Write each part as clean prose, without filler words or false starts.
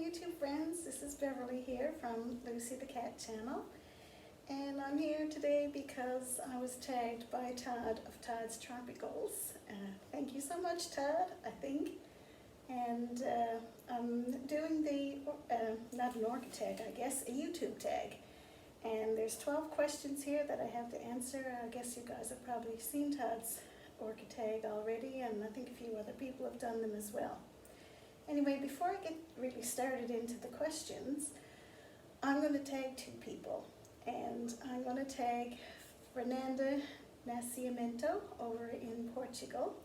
YouTube friends, this is Beverly here from Lucy the Cat channel, and I'm here today because I was tagged by Todd of Todd's Tropicals. Thank you so much, Todd, I think. And I'm doing the, not an orca tag, I guess, a YouTube tag. And there's 12 questions here that I have to answer. I guess you guys have probably seen Todd's orca tag already, and I think a few other people have done them as well. Anyway, before I get really started into the questions, I'm going to tag two people. And I'm going to tag Fernanda Nascimento over in Portugal.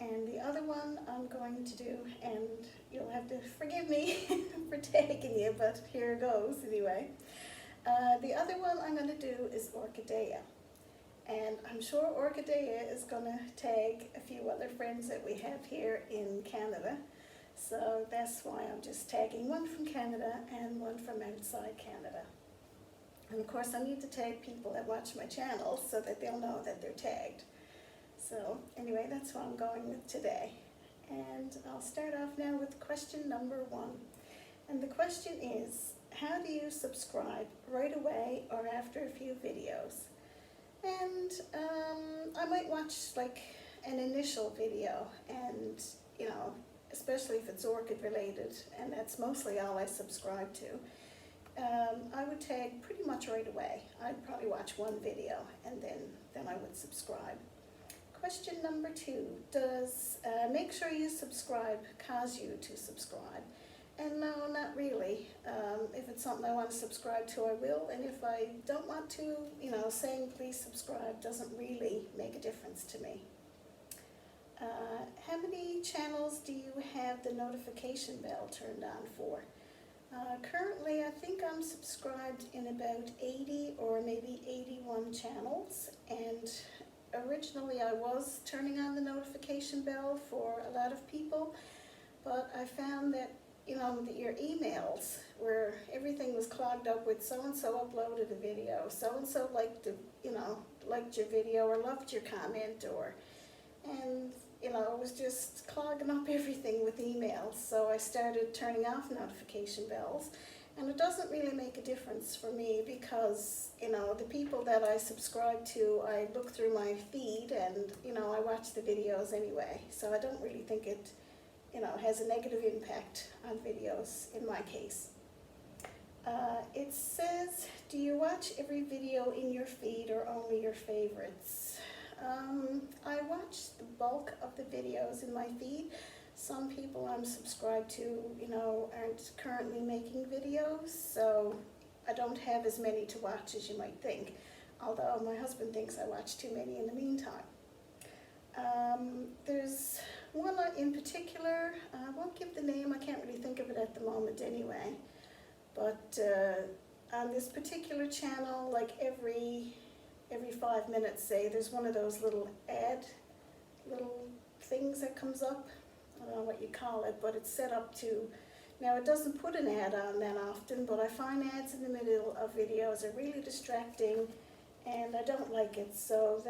And the other one I'm going to do, and you'll have to forgive me for tagging you, but here it goes anyway. The other one I'm going to do is Orchidea. And I'm sure Orchidea is going to tag a few other friends that we have here in Canada. So that's why I'm just tagging one from Canada and one from outside Canada. And of course I need to tag people that watch my channel so that they'll know that they're tagged. So anyway, that's what I'm going with today. And I'll start off now with question number 1. And the question is, how do you subscribe right away or after a few videos? And I might watch like an initial video, and you know, especially if it's orchid related, and that's mostly all I subscribe to. I would tag pretty much right away. I'd probably watch one video and then I would subscribe. Question number 2, does make sure you subscribe cause you to subscribe? And no, not really. If it's something I want to subscribe to, I will, and if I don't want to, you know, saying please subscribe doesn't really make a difference to me. How many channels do you have the notification bell turned on for? Currently, I think I'm subscribed in about 80 or maybe 81 channels, and originally I was turning on the notification bell for a lot of people, but I found that, you know, that your emails, where everything was clogged up with so-and-so uploaded a video, so-and-so liked your video or loved your comment, and you know, it was just clogging up everything with emails. So I started turning off notification bells, and it doesn't really make a difference for me because, you know, the people that I subscribe to, I look through my feed and, you know, I watch the videos anyway. So I don't really think it, you know, has a negative impact on videos in my case. It says, do you watch every video in your feed or only your favorites? I watch the bulk of the videos in my feed. Some people I'm subscribed to, you know, aren't currently making videos, so I don't have as many to watch as you might think, although my husband thinks I watch too many in the meantime. There's one in particular, I won't give the name, I can't really think of it at the moment anyway, but on this particular channel, like every 5 minutes, say, there's one of those little things that comes up. I don't know what you call it, but it's set up to, now it doesn't put an ad on that often, but I find ads in the middle of videos are really distracting, and I don't like it, so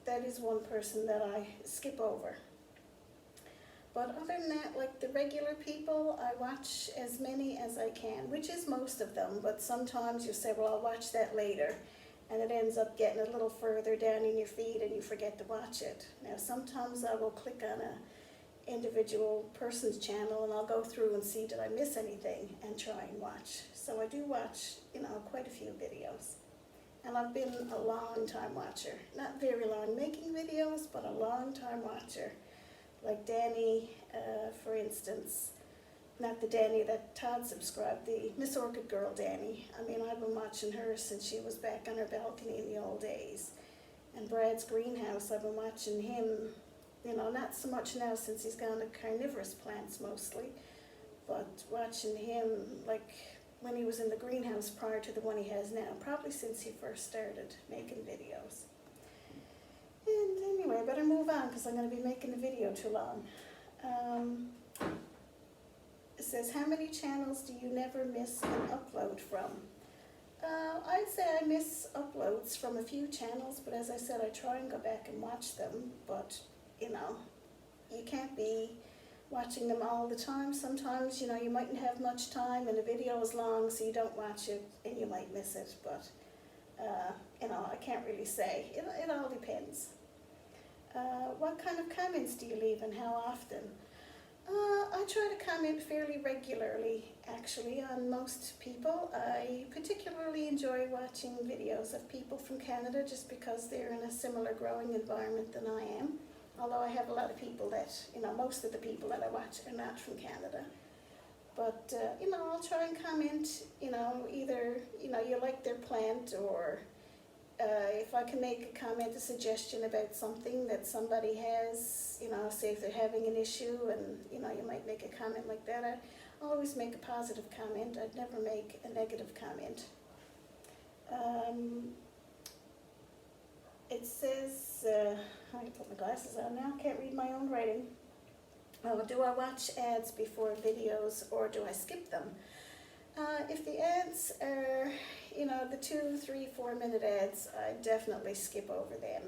that is one person that I skip over. But other than that, like the regular people, I watch as many as I can, which is most of them, but sometimes you say, well, I'll watch that later, and it ends up getting a little further down in your feed and you forget to watch it. Now sometimes I will click on a individual person's channel and I'll go through and see did I miss anything and try and watch. So I do watch, you know, quite a few videos. And I've been a long time watcher. Not very long making videos, but a long time watcher. Like Danny, for instance. Not the Danny that Todd subscribed, the Miss Orchid Girl Danny. I mean, I've been watching her since she was back on her balcony in the old days. And Brad's Greenhouse, I've been watching him, you know, not so much now since he's gone to carnivorous plants mostly, but watching him like when he was in the greenhouse prior to the one he has now, probably since he first started making videos. And anyway, I better move on because I'm going to be making the video too long. It says, how many channels do you never miss an upload from? I'd say I miss uploads from a few channels, but as I said, I try and go back and watch them, but, you know, you can't be watching them all the time. Sometimes, you know, you mightn't have much time and the video is long, so you don't watch it and you might miss it, but, you know, I can't really say. It all depends. What kind of comments do you leave and how often? I try to comment fairly regularly, actually, on most people. I particularly enjoy watching videos of people from Canada just because they're in a similar growing environment than I am. Although I have a lot of people that, you know, most of the people that I watch are not from Canada. But, you know, I'll try and comment, you know, either, you know, you like their plant, or if I can make a comment, a suggestion about something that somebody has, you know, say if they're having an issue and, you know, you might make a comment like that. I always make a positive comment. I'd never make a negative comment. It says, I can put my glasses on now, can't read my own writing. Oh, do I watch ads before videos or do I skip them? If the ads are, you know, the 2, 3, 4 minute ads, I definitely skip over them.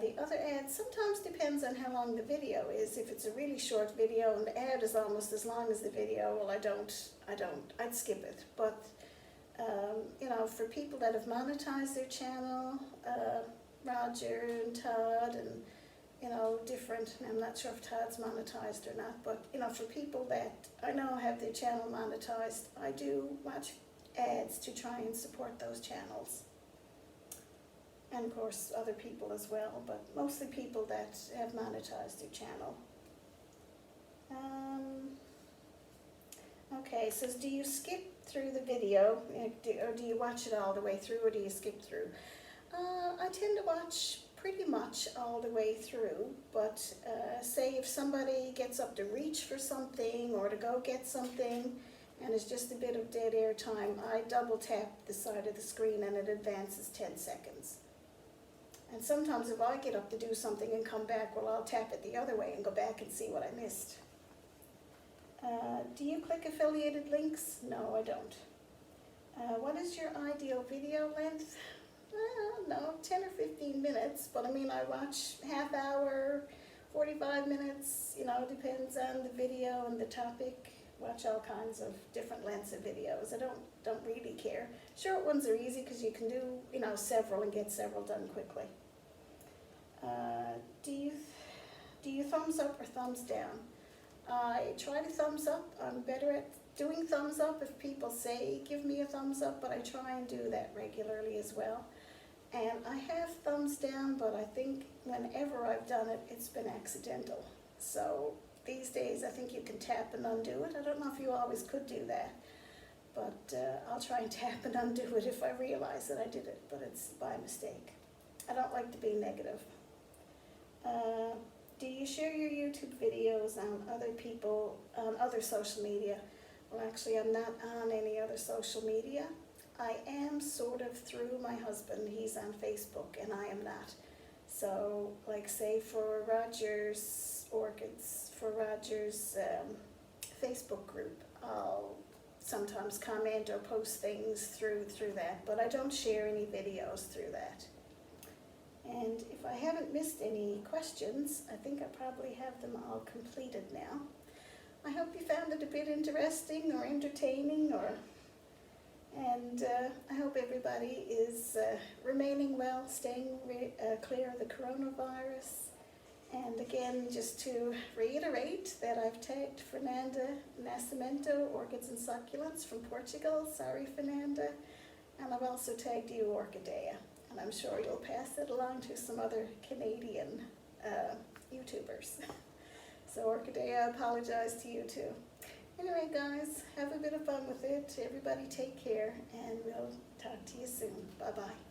The other ads sometimes depends on how long the video is. If it's a really short video and the ad is almost as long as the video, well, I'd skip it. But, you know, for people that have monetized their channel, Roger and Todd and, you know, different, I'm not sure if Todd's monetized or not, but, you know, for people that I know have their channel monetized, I do watch ads to try and support those channels. And of course other people as well, but mostly people that have monetized their channel. Okay, it says, do you skip through the video, or do you watch it all the way through, or do you skip through? I tend to watch pretty much all the way through, but say if somebody gets up to reach for something or to go get something and it's just a bit of dead air time, I double tap the side of the screen and it advances 10 seconds. And sometimes if I get up to do something and come back, well, I'll tap it the other way and go back and see what I missed. Do you click affiliated links? No, I don't. What is your ideal video length? No, 10 or 15 minutes, but I mean, I watch half hour, 45 minutes, you know, depends on the video and the topic. Watch all kinds of different lengths of videos. I don't really care. Short ones are easy because you can do, you know, several and get several done quickly. Do you thumbs up or thumbs down? I try to thumbs up. I'm better at doing thumbs up if people say give me a thumbs up, but I try and do that regularly as well. And I have thumbs down, but I think whenever I've done it, it's been accidental. So these days I think you can tap and undo it. I don't know if you always could do that, but I'll try and tap and undo it if I realize that I did it, but it's by mistake. I don't like to be negative. Do you share your YouTube videos on other social media? Well, actually, I'm not on any other social media. I am sort of through my husband. He's on Facebook and I am not. So, like say for Roger's Orchids, for Roger's Facebook group, I'll sometimes comment or post things through that, but I don't share any videos through that. And if I haven't missed any questions, I think I probably have them all completed now. I hope you found it a bit interesting or entertaining, and I hope everybody is remaining well, staying clear of the coronavirus. And again, just to reiterate that I've tagged Fernanda Nascimento, Orchids and Succulents from Portugal. Sorry, Fernanda. And I've also tagged you, Orchidea. And I'm sure you'll pass it along to some other Canadian YouTubers. So Orchidea, I apologize to you too. Anyway, guys, have a bit of fun with it. Everybody take care, and we'll talk to you soon. Bye-bye.